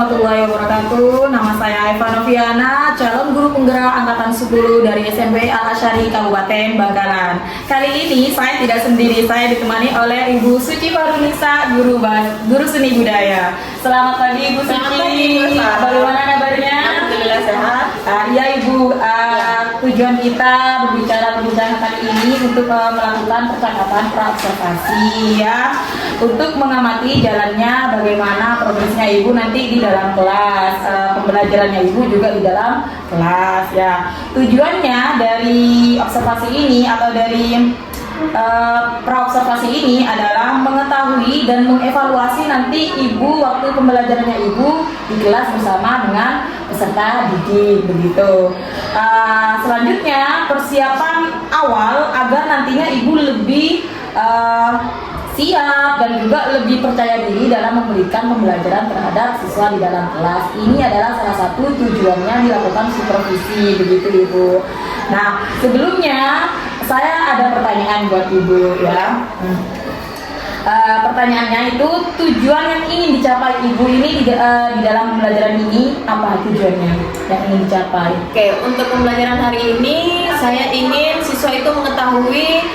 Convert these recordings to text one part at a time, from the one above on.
warahmatullahi wabarakatuh. Nama saya Eva Noviana, calon guru penggerak angkatan 10 dari SMP Al Asyari Kabupaten Bangkalan. Kali ini saya tidak sendiri, saya ditemani oleh Ibu Suci Farunisa, guru seni budaya. Selamat pagi Ibu Suci. Selamat pagi, Bu. Bagaimana kabarnya? Alhamdulillah sehat. Iya Ibu, tujuan kita berbicara kali ini untuk melakukan percakapan praobservasi ya, untuk mengamati jalannya bagaimana progresnya Ibu nanti di dalam kelas, pembelajarannya Ibu juga di dalam kelas ya. Tujuannya dari observasi ini atau dari praobservasi ini adalah mengetahui dan mengevaluasi nanti Ibu waktu pembelajarannya Ibu di kelas bersama dengan peserta didik begitu. Selanjutnya persiapan awal agar nantinya Ibu lebih siap dan juga lebih percaya diri dalam memberikan pembelajaran terhadap siswa di dalam kelas. Ini adalah salah satu tujuannya dilakukan supervisi begitu Ibu. Nah, sebelumnya saya ada pertanyaan buat Ibu ya. Pertanyaannya itu, tujuan yang ingin dicapai Ibu ini di dalam pembelajaran ini apa tujuannya yang ingin dicapai? Oke, untuk pembelajaran hari ini saya ingin siswa itu mengetahui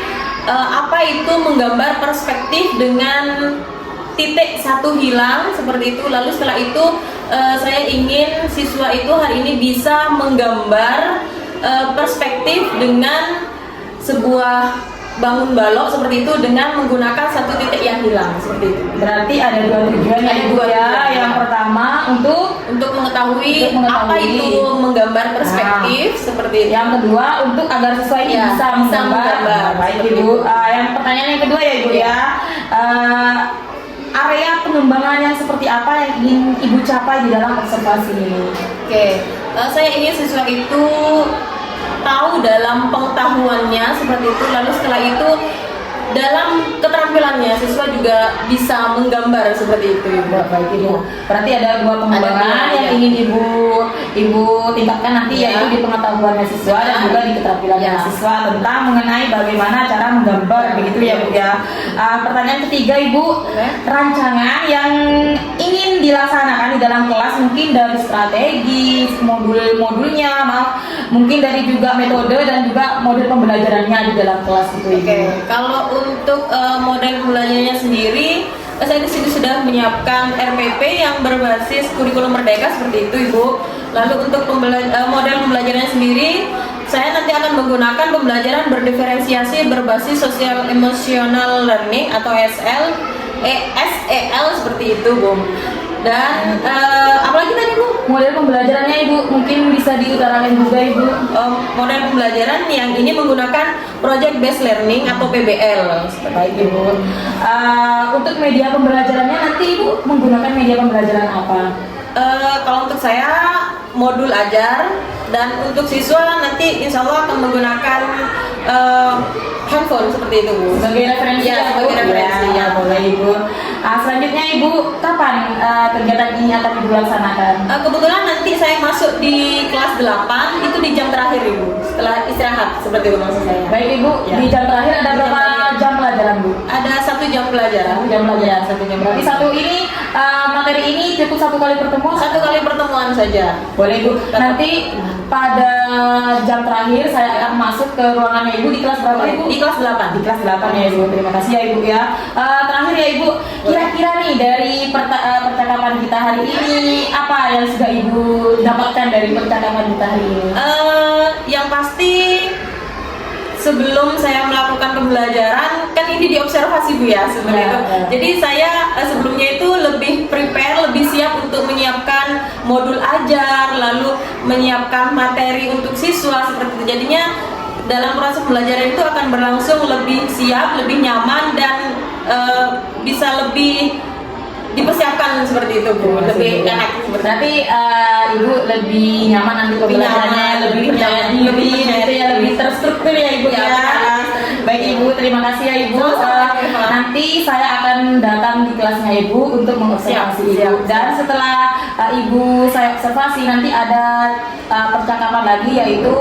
apa itu menggambar perspektif dengan titik satu hilang seperti itu. Lalu setelah itu saya ingin siswa itu hari ini bisa menggambar perspektif dengan sebuah bangun balok seperti itu dengan menggunakan satu titik yang hilang seperti itu. Berarti ada dua tujuan ya Ibu ya. Yang pertama untuk mengetahui apa itu menggambar perspektif seperti itu. Yang kedua untuk agar siswa ini Ya, bisa menggambar. Baik Ibu. Yang pertanyaan yang kedua ya Ibu ya. Area pengembangan yang seperti apa yang ingin Ibu capai di dalam observasi ini? Oke, saya ingin siswa itu tahu dalam pengetahuannya seperti itu, lalu setelah itu dalam keterampilannya siswa juga bisa menggambar seperti itu Ibu. Baik Ibu. Berarti ada dua pengembangan yang ingin Ibu tingkatkan nanti yaitu di pengetahuannya siswa dan juga di keterampilannya siswa tentang mengenai bagaimana cara menggambar begitu ya Bu ya. Pertanyaan ketiga Ibu, rancangan yang ingin dilaksanakan di dalam kelas mungkin dari strategi, modul-modulnya, mungkin dari juga metode dan juga model pembelajarannya di dalam kelas itu Ibu. Oke, kalau untuk model pembelajarannya sendiri, saya di sini sudah menyiapkan RPP yang berbasis kurikulum merdeka seperti itu Ibu. Lalu untuk model pembelajarannya sendiri, saya nanti akan menggunakan pembelajaran berdiferensiasi berbasis social emotional learning atau SEL seperti itu Bu. Dan apalagi tadi Bu? Model pembelajarannya Ibu mungkin bisa diutarakan juga Ibu. Model pembelajaran yang ini menggunakan project based learning atau PBL. Baik Ibu. Untuk media pembelajarannya nanti Ibu menggunakan media pembelajaran apa? Kalau untuk saya modul ajar, dan untuk siswa nanti insya Allah akan menggunakan handphone seperti itu Bu. Sebagai referensi Ya, sebagai referensi ya, boleh Ibu. Selanjutnya Ibu, kapan kegiatan ini akan Ibu laksanakan? Kebetulan nanti saya masuk di kelas 8 itu di jam terakhir Ibu, setelah istirahat seperti itu maksud saya. Baik Ibu, di jam terakhir ada berapa jam pelajaran Bu? Ada 1 jam pelajaran. 1 jam pelajaran, 1 jam. Berarti materi ini cukup 1 kali pertemuan? 1 kali pertemuan saja. Boleh Ibu. Nanti pada jam terakhir saya akan masuk ke ruangannya Ibu di kelas berapa Ibu? Di kelas 8. Di kelas 8 ya Ibu. Terima kasih ya Ibu ya. Terakhir ya Ibu, kira-kira nih dari percakapan kita hari ini apa yang sudah Ibu dapatkan dari percakapan kita hari ini? Yang pasti sebelum saya melakukan pembelajaran kan ini diobservasi Bu ya seperti itu. Jadi saya sebelumnya itu lebih prepare, lebih siap untuk menyiapkan modul ajar, lalu menyiapkan materi untuk siswa seperti itu. Jadinya dalam proses pembelajaran itu akan berlangsung lebih siap, lebih nyaman dan bisa lebih dipersiapkan seperti itu Bu, lebih enak. Berarti Ibu lebih nyaman nanti pembelajarannya, lebih percaya diri, lebih terstruktur ya Ibu ya. Baik Ibu, terima kasih ya Ibu. Nanti saya akan datang di kelasnya Ibu untuk mengobservasi Ibu. Dan setelah Ibu saya observasi, nanti ada percakapan lagi, yaitu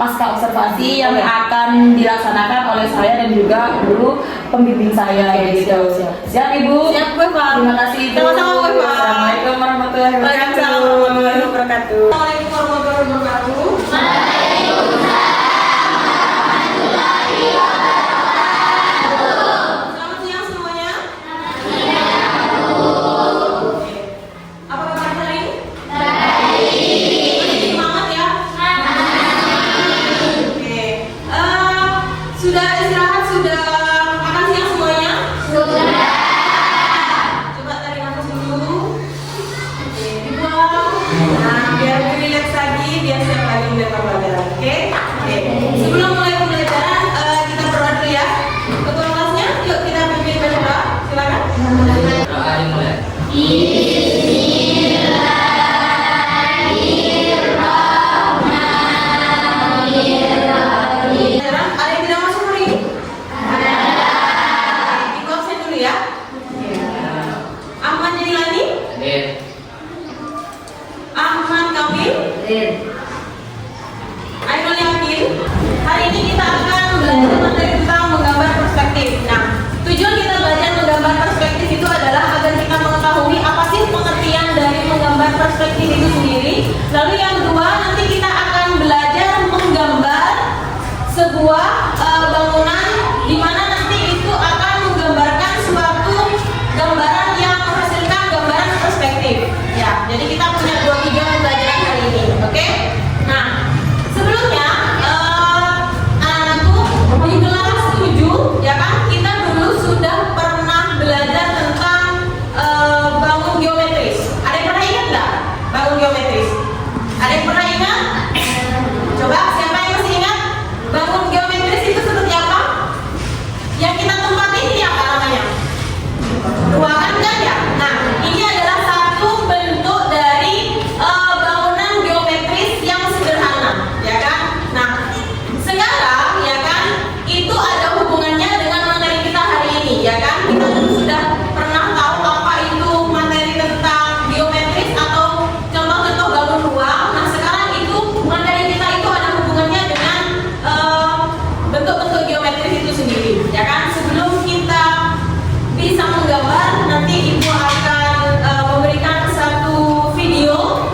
pasca observasi yang akan dilaksanakan oleh saya dan juga guru pembimbing saya. Gitu. Siap Ibu? Siap Bu Eva. Terima kasih Ibu. Sama-sama Bu Eva. Assalamualaikum warahmatullahi wabarakatuh. Waalaikumsalam warahmatullahi wabarakatuh. Assalamualaikum warahmatullahi wabarakatuh. Selamat siang semuanya. Oke. Apa kabar hari ini? Masih semangat ya? Oke. Sudah istirahat, sudah makan siang semuanya? Coba tarik nafas dulu. Oke, dibuang. Nah, biar lebih rileks lagi, biar siap lagi mendengar pelajaran. Oke? Oke. Sebelum mulai pembelajaran, kita berdoa dulu ya. Ketua kelasnya, yuk kita pimpin berdoa. Silakan. Doa dimulai. Pelajaran, ada yang tidak masuk hari ini? Ada. Ibu absen dulu ya. Ahmad Jilani, Hadir. Ahmad Kamil, Ainul Yakin. Hari ini kita akan belajar materi tentang menggambar perspektif. Nah, tujuan kita belajar menggambar perspektif itu adalah agar kita mengetahui apa sih pengertian dari menggambar perspektif itu sendiri. Lalu yang kedua, nanti kita akan belajar menggambar sebuah bangunan di mana nanti itu akan menggambarkan suatu gambaran yang menghasilkan gambaran perspektif. Ya, jadi kita punya dua tujuan pembelajaran hari ini. Oke? Nah, sebelumnya anak-anakku di kelas 7 ya kan kita dulu sudah pernah belajar tentang bangun geometris. Ada yang pernah ingat nggak bangun geometris? Ada yang pernah ingat? Coba siapa yang masih ingat? Bangun geometris itu seperti apa? Yang kita tempati ini apa namanya? Ruangan kan ya? Nah, ini adalah satu bentuk dari bangunan geometris yang sederhana, ya kan? Nah, sekarang ya kan itu ada hubungannya dengan materi kita hari ini, ya kan? Kita dulu sudah pernah tahu apa itu materi tentang geometris atau contoh-contoh bangun ruang. Nah, sekarang itu materi kita itu ada hubungannya dengan bentuk-bentuk geometris itu sendiri, ya kan? Sebelum kita bisa menggambar, nanti ibu akan memberikan satu video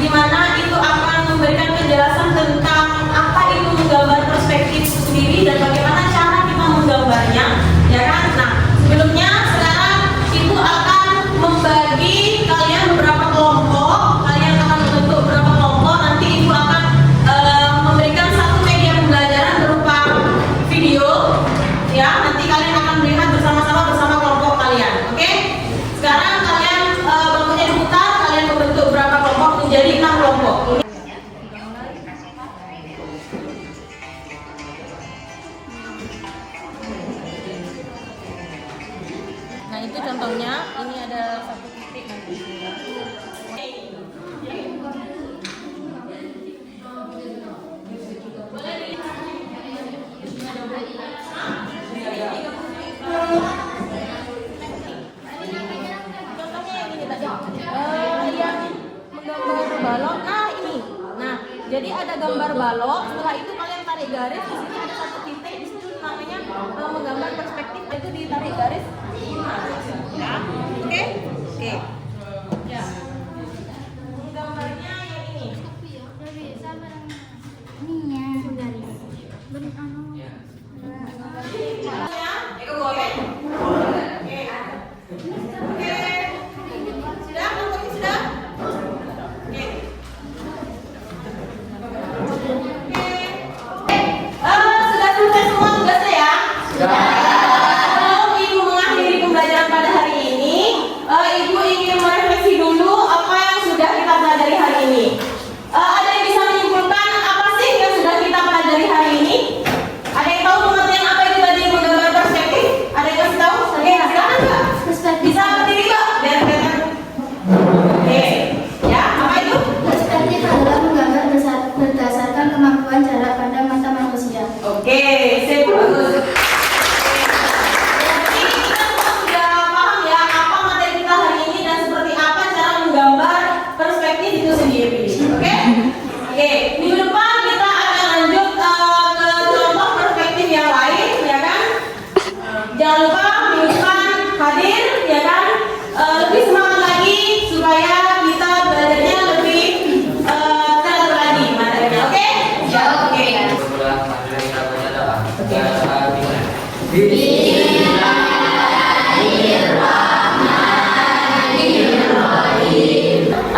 di mana itu akan memberikan penjelasan tentang apa itu menggambar perspektif itu sendiri dan bagaimana cara kita menggambarnya, ya kan? Nah, sebelumnya sekarang ibu akan membagi kalian beberapa kelompok, kalian akan membentuk beberapa kelompok, nanti ibu akan memberikan satu media pembelajaran berupa video, ya, nanti kalian akan melihat bersama-sama bersama kelompok kalian. Oke? Sekarang kalian bangkunya diputar, kalian membentuk berapa kelompok menjadi 6 kelompok. Nah, itu contohnya, ini ada satu titik nanti. Contohnya yang ini tadi, yang menggambar balok. Nah, ini. Nah, jadi ada gambar balok. Setelah itu kalian tarik garis. Di sini ada satu titik. Di situ namanya menggambar perspektif. Itu ditarik garis. Ya, oke? Oke. Ya. Gambarnya yang ini. Eko boleh. Oke. Oke. Sudah? Kelompoknya sudah? Oke. Sudah selesai semua tugasnya ya? Sudah. Kalau ibu mengakhiri pembelajaran pada hari ini, ibu ingin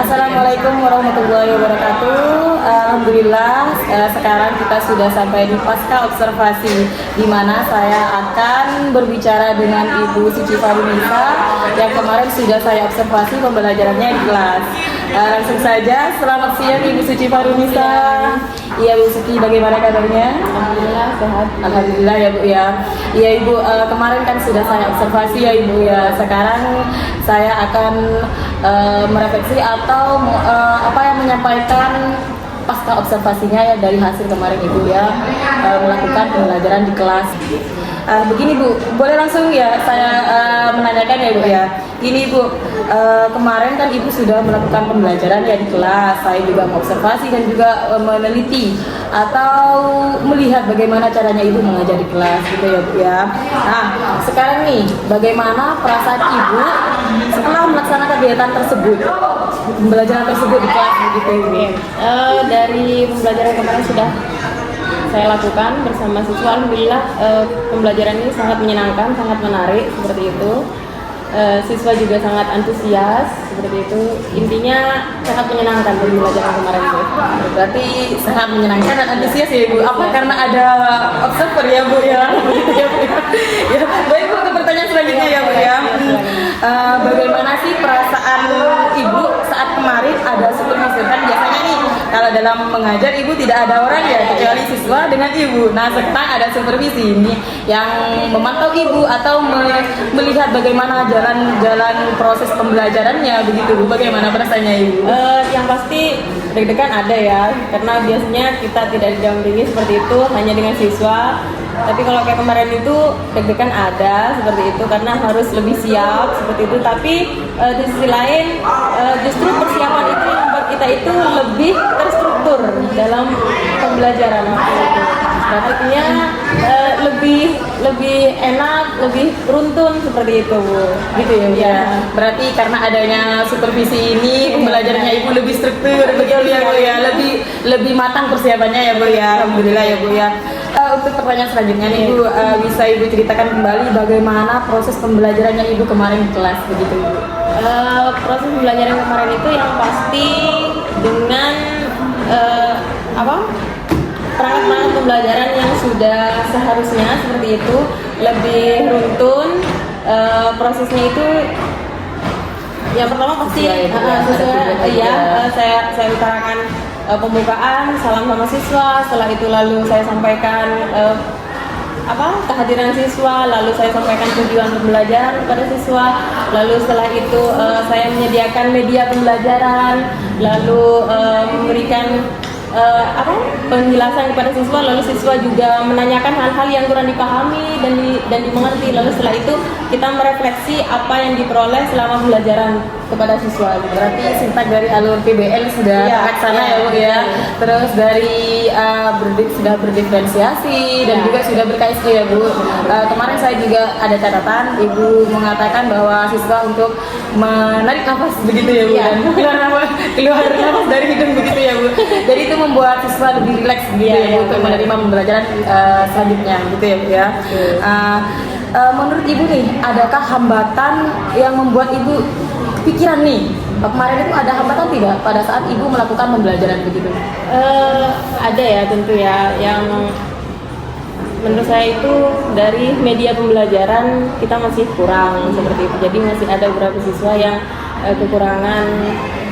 Assalamualaikum warahmatullahi wabarakatuh. Alhamdulillah, sekarang kita sudah sampai di pasca observasi, di mana saya akan berbicara dengan Ibu Suci Farunisa yang kemarin sudah saya observasi pembelajarannya di kelas. Langsung saja, selamat siang Ibu Suci Farunisa. Iya Bu Suci, bagaimana kabarnya? Alhamdulillah sehat. Alhamdulillah ya Bu ya. Iya Ibu, kemarin kan sudah saya observasi ya Ibu ya. Sekarang saya akan merefleksi atau menyampaikan pasca observasinya ya dari hasil kemarin Ibu ya, melakukan pembelajaran di kelas. Begini Bu, boleh langsung ya saya menanyakan ya Bu ya. Gini Bu, kemarin kan Ibu sudah melakukan pembelajaran ya di kelas. Saya juga mengobservasi dan juga meneliti atau melihat bagaimana caranya Ibu mengajar di kelas gitu ya Bu ya. Nah, sekarang nih bagaimana perasaan Ibu setelah melaksanakan kegiatan tersebut, pembelajaran tersebut di kelas begitu Ibu? Dari pembelajaran kemarin sudah saya lakukan bersama siswa, alhamdulillah pembelajaran ini sangat menyenangkan, sangat menarik seperti itu. Siswa juga sangat antusias seperti itu. Intinya sangat menyenangkan pembelajaran kemarin Bu. Berarti sangat menyenangkan dan antusias ya Bu. Apa karena ada observer ya Bu ya? Begitu ya Bu. Ya, baik Bu, ke pertanyaan selanjutnya ya Bu ya. Bagaimana sih perasaan Ibu saat kemarin ada supervisi? Kan biasanya nih kalau dalam mengajar Ibu tidak ada orang ya kecuali siswa dengan Ibu. Nah, sekarang ada supervisi ini yang memantau Ibu atau melihat bagaimana jalan proses pembelajarannya begitu Bu. Bagaimana perasaannya Ibu? Yang pasti deg-degan ada ya, karena biasanya kita tidak didampingi seperti itu hanya dengan siswa. Tapi kalau kayak kemarin itu deg-degan ada seperti itu karena harus lebih siap seperti itu. Tapi di sisi lain justru persiapan itu yang membuat kita itu lebih terstruktur dalam pembelajaran waktu itu. Artinya lebih enak, lebih beruntun seperti itu Bu. Gitu ya Bu ya. Berarti karena adanya supervisi ini pembelajarannya Ibu lebih struktur begitu ya Bu ya. Lebih matang persiapannya ya Bu ya. Alhamdulillah ya Bu ya. Untuk pertanyaan selanjutnya nih Bu, bisa Ibu ceritakan kembali bagaimana proses pembelajarannya Ibu kemarin di kelas begitu Bu? Proses pembelajaran kemarin itu yang pasti dengan perangkat-perangkat pembelajaran yang sudah seharusnya seperti itu, lebih runtun. Prosesnya itu yang pertama pasti saya utarakan pembukaan, salam sama siswa. Setelah itu lalu saya sampaikan kehadiran siswa, lalu saya sampaikan tujuan pembelajaran kepada siswa, lalu setelah itu saya menyediakan media pembelajaran, lalu memberikan penjelasan kepada siswa, lalu siswa juga menanyakan hal-hal yang kurang dipahami dan dimengerti. Lalu setelah itu kita merefleksi apa yang diperoleh selama pembelajaran kepada siswa. Berarti sintak dari alur PBL sudah terlaksana ya Bu ya. Terus dari sudah berdiferensiasi dan juga sudah ber-KSG ya Bu. Kemarin saya juga ada catatan Ibu mengatakan bahwa siswa untuk menarik nafas begitu ya Bu dan keluar nafas dari hidung begitu ya Bu. Jadi itu membuat siswa lebih rileks begitu ya Bu untuk menerima pembelajaran selanjutnya gitu ya Bu ya. Menurut Ibu nih, adakah hambatan yang membuat Ibu pikiran nih kemarin itu ada hambatan tidak pada saat Ibu melakukan pembelajaran begitu? Ada ya tentu ya, yang menurut saya itu dari media pembelajaran kita masih kurang seperti itu. Jadi masih ada beberapa siswa yang kekurangan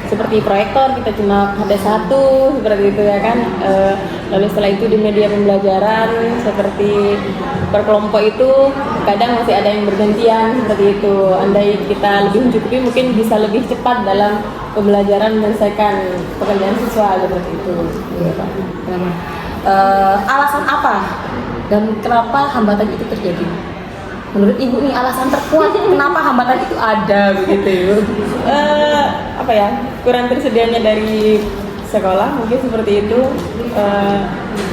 seperti proyektor, kita cuma ada satu seperti itu ya kan. Lalu setelah itu di media pembelajaran seperti berkelompok itu kadang masih ada yang bergantian seperti itu. Andai kita lebih mencukupi mungkin bisa lebih cepat dalam pembelajaran menyelesaikan pekerjaan siswa seperti itu. Alasan apa dan kenapa hambatan itu terjadi? Menurut Ibu nih alasan terkuat kenapa hambatan itu ada begitu Ibu? Kurang tersedianya dari sekolah mungkin seperti itu,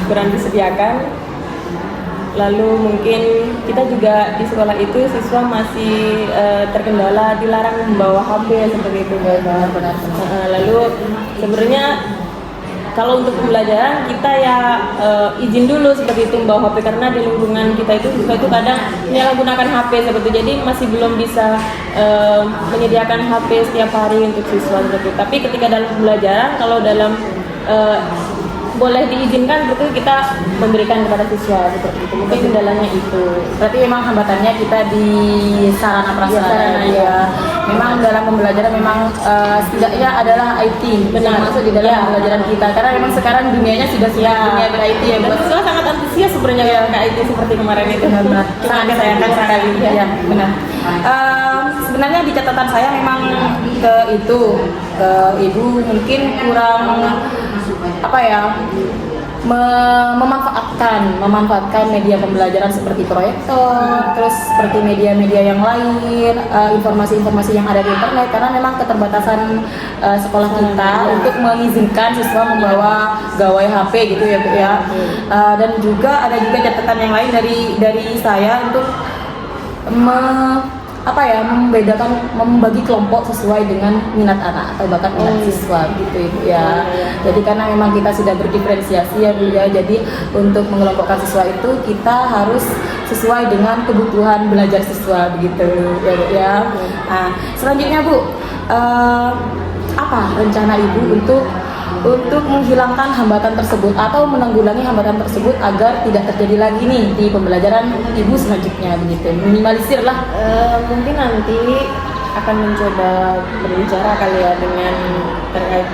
kurang disediakan. Lalu mungkin kita juga di sekolah itu siswa masih terkendala dilarang membawa HP seperti itu. Benar. Lalu sebenarnya kalau untuk pembelajaran kita ya izin dulu seperti itu membawa HP, karena di lingkungan kita itu siswa itu kadang menyalahgunakan HP seperti itu. Jadi masih belum bisa menyediakan HP setiap hari untuk siswa seperti itu. Tapi ketika dalam pembelajaran, kalau dalam boleh diizinkan betul, kita memberikan kepada siswa seperti itu. Mungkin kendalanya itu. Berarti memang hambatannya kita di sarana prasarana ya. Memang dalam pembelajaran memang setidaknya adalah IT yang masuk di dalam pembelajaran kita, karena memang sekarang dunianya sudah dunia ber-IT ya. Dan Buat siswa sangat antusias sebenarnya kalau ke IT seperti kemarin itu. benar, sangat disayangkan sekali ya, benar. Sebenarnya di catatan saya memang ke ibu mungkin kurang apa ya, memanfaatkan media pembelajaran seperti proyektor, terus seperti media-media yang lain, informasi-informasi yang ada di internet, karena memang keterbatasan sekolah kita untuk mengizinkan siswa membawa gawai HP gitu ya Bu ya. Dan juga ada juga catatan yang lain dari saya untuk membagi kelompok sesuai dengan minat anak atau bakat minat siswa gitu Ibu ya. Jadi karena memang kita sudah berdiferensiasi ya Bu ya, jadi untuk mengelompokkan siswa itu kita harus sesuai dengan kebutuhan belajar siswa begitu ya Bu ya. Nah, selanjutnya Bu, apa rencana Ibu untuk menghilangkan hambatan tersebut atau menanggulangi hambatan tersebut agar tidak terjadi lagi nih di pembelajaran Ibu selanjutnya begitu, minimalisir lah. Mungkin nanti akan mencoba berbicara kali ya dengan terkait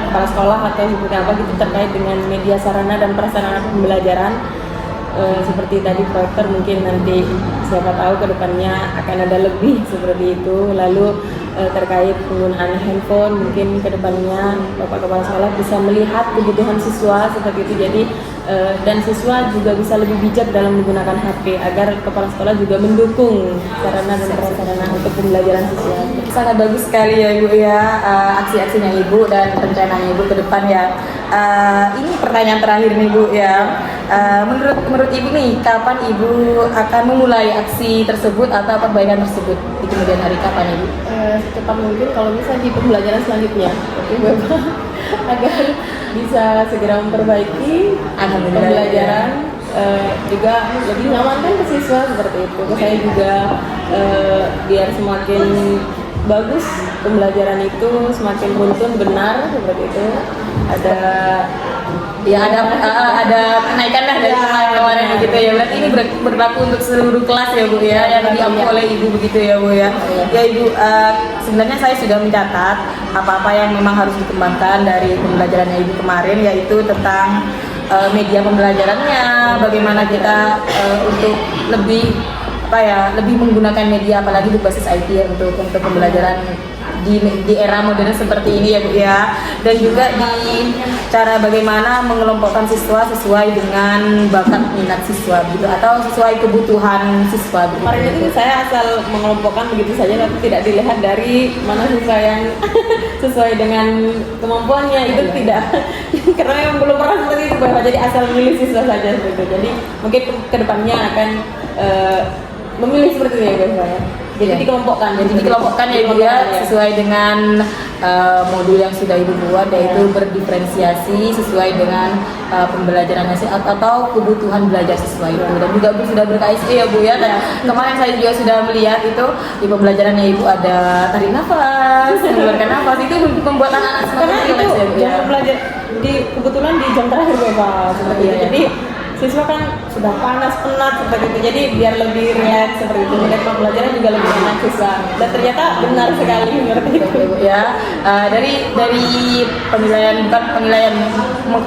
kepala sekolah atau seperti apa gitu terkait dengan media sarana dan prasarana pembelajaran. Seperti tadi proyektor, mungkin nanti siapa tahu kedepannya akan ada lebih seperti itu. Lalu terkait penggunaan handphone, mungkin kedepannya Bapak Kepala Sekolah bisa melihat kebutuhan siswa seperti itu. Jadi dan siswa juga bisa lebih bijak dalam menggunakan HP agar Kepala Sekolah juga mendukung sarana dan prasarana untuk pembelajaran siswa. Sangat bagus sekali ya Ibu ya, aksi-aksinya Ibu dan rencananya Ibu ke depan ya. Ini pertanyaan terakhir nih Bu ya. Menurut Ibu nih, kapan Ibu akan memulai aksi tersebut atau perbaikan tersebut di kemudian hari, kapan Ibu? Secepat mungkin kalau bisa di pembelajaran selanjutnya, tapi Bapak agar bisa segera memperbaiki pembelajaran, juga lebih nyaman kan ke siswa seperti itu. Saya juga biar semakin bagus pembelajaran itu, semakin runtun benar seperti itu. Ada kenaikan lah dari kemarin begitu ya. Berarti ini berlaku untuk seluruh kelas ya Bu ya, yang diampu oleh Ibu begitu ya Bu ya. Ya Ibu, sebenarnya saya sudah mencatat apa-apa yang memang harus dikembangkan dari pembelajarannya Ibu kemarin, yaitu tentang media pembelajarannya, bagaimana kita untuk lebih menggunakan media apalagi berbasis IT ya, untuk pembelajaran di era modern seperti ini ya Bu ya. Dan juga di cara bagaimana mengelompokkan siswa sesuai dengan bakat minat siswa gitu, atau sesuai kebutuhan siswa gitu. Kemarin itu saya asal mengelompokkan begitu saja, tapi tidak dilihat dari mana siswa yang sesuai dengan kemampuannya itu tidak. Karena yang belum pernah seperti itu Bapak, jadi asal memilih siswa saja seperti itu. Jadi mungkin kedepannya akan memilih seperti itu ya Bapak ya. Jadi dikelompokkan Ya Ibu ya, sesuai dengan modul yang sudah Ibu buat, yaitu berdiferensiasi sesuai dengan pembelajarannya atau kebutuhan belajar siswa itu. Dan juga Bu sudah ber-KSE ya Bu ya. Dan kemarin saya juga sudah melihat itu di pembelajarannya Ibu ada tarik nafas, mengeluarkan nafas, itu membuat anak-anak karena semakin itu rileks ya Bu ya. jam belajar kebetulan di jam terakhir Bapak seperti itu. Jadi siswa kan sudah penat seperti itu, jadi biar lebih rileks seperti itu, dan pembelajaran juga lebih enak siswa. Dan ternyata benar sekali seperti itu ya. Dari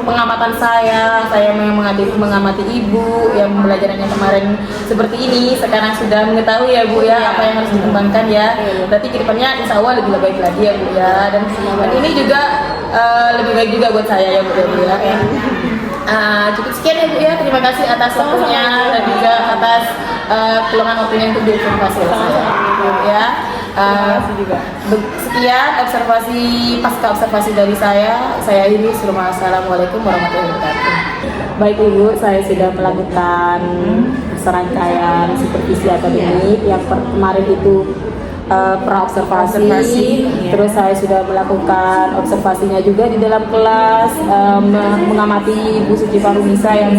pengamatan saya mengamati Ibu yang pembelajarannya kemarin seperti ini, sekarang sudah mengetahui ya Bu ya apa yang harus dikembangkan ya. Berarti kedepannya insya Allah lebih baik lagi ya Bu ya. Dan ini juga lebih baik juga buat saya ya Bu ya. Cukup sekian ya Bu ya, terima kasih atas waktunya dan juga atas peluangan waktunya untuk diobservasi ya. Sekian pasca observasi dari saya ini. Assalamualaikum warahmatullahi wabarakatuh. Baik Ibu, saya sudah melakukan serangkaian supervisi akademik yang kemarin itu praobservasi. Observasi, iya. Terus saya sudah melakukan observasinya juga di dalam kelas, mengamati Ibu Suci Farunisa yang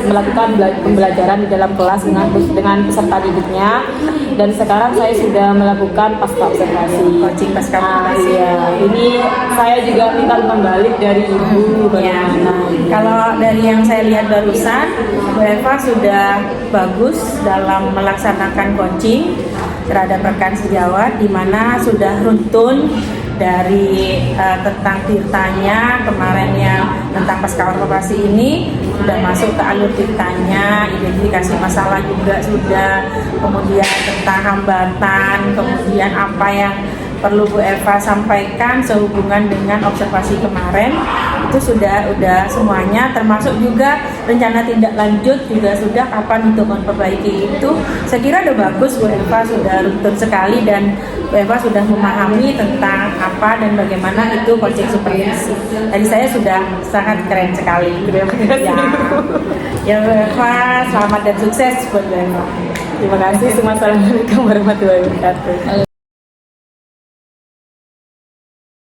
melakukan pembelajaran di dalam kelas dengan peserta didiknya. Dan sekarang saya sudah melakukan pasca observasi. Coaching pasca observasi. Iya. Ini saya juga minta kembali dari Ibu Ya, bagaimana. kalau dari yang saya lihat barusan, Bu Eva sudah bagus dalam melaksanakan coaching terhadap rekan sejawat, di mana sudah runtun dari tentang tirtanya kemarin yang tentang pasca observasi ini sudah masuk ke alur tirtanya, identifikasi masalah juga sudah, kemudian tentang hambatan, kemudian apa yang perlu Bu Eva sampaikan sehubungan dengan observasi kemarin itu sudah semuanya, termasuk juga rencana tindak lanjut juga sudah, kapan untuk memperbaiki itu. Saya kira udah bagus, Bu Eva sudah runtun sekali dan Bu Eva sudah memahami tentang apa dan bagaimana itu coaching supervisi. Tadi saya sudah sangat keren sekali. Ya Bu Eva, selamat dan sukses buat Bu Eva. Terima kasih. Assalamualaikum warahmatullahi wabarakatuh.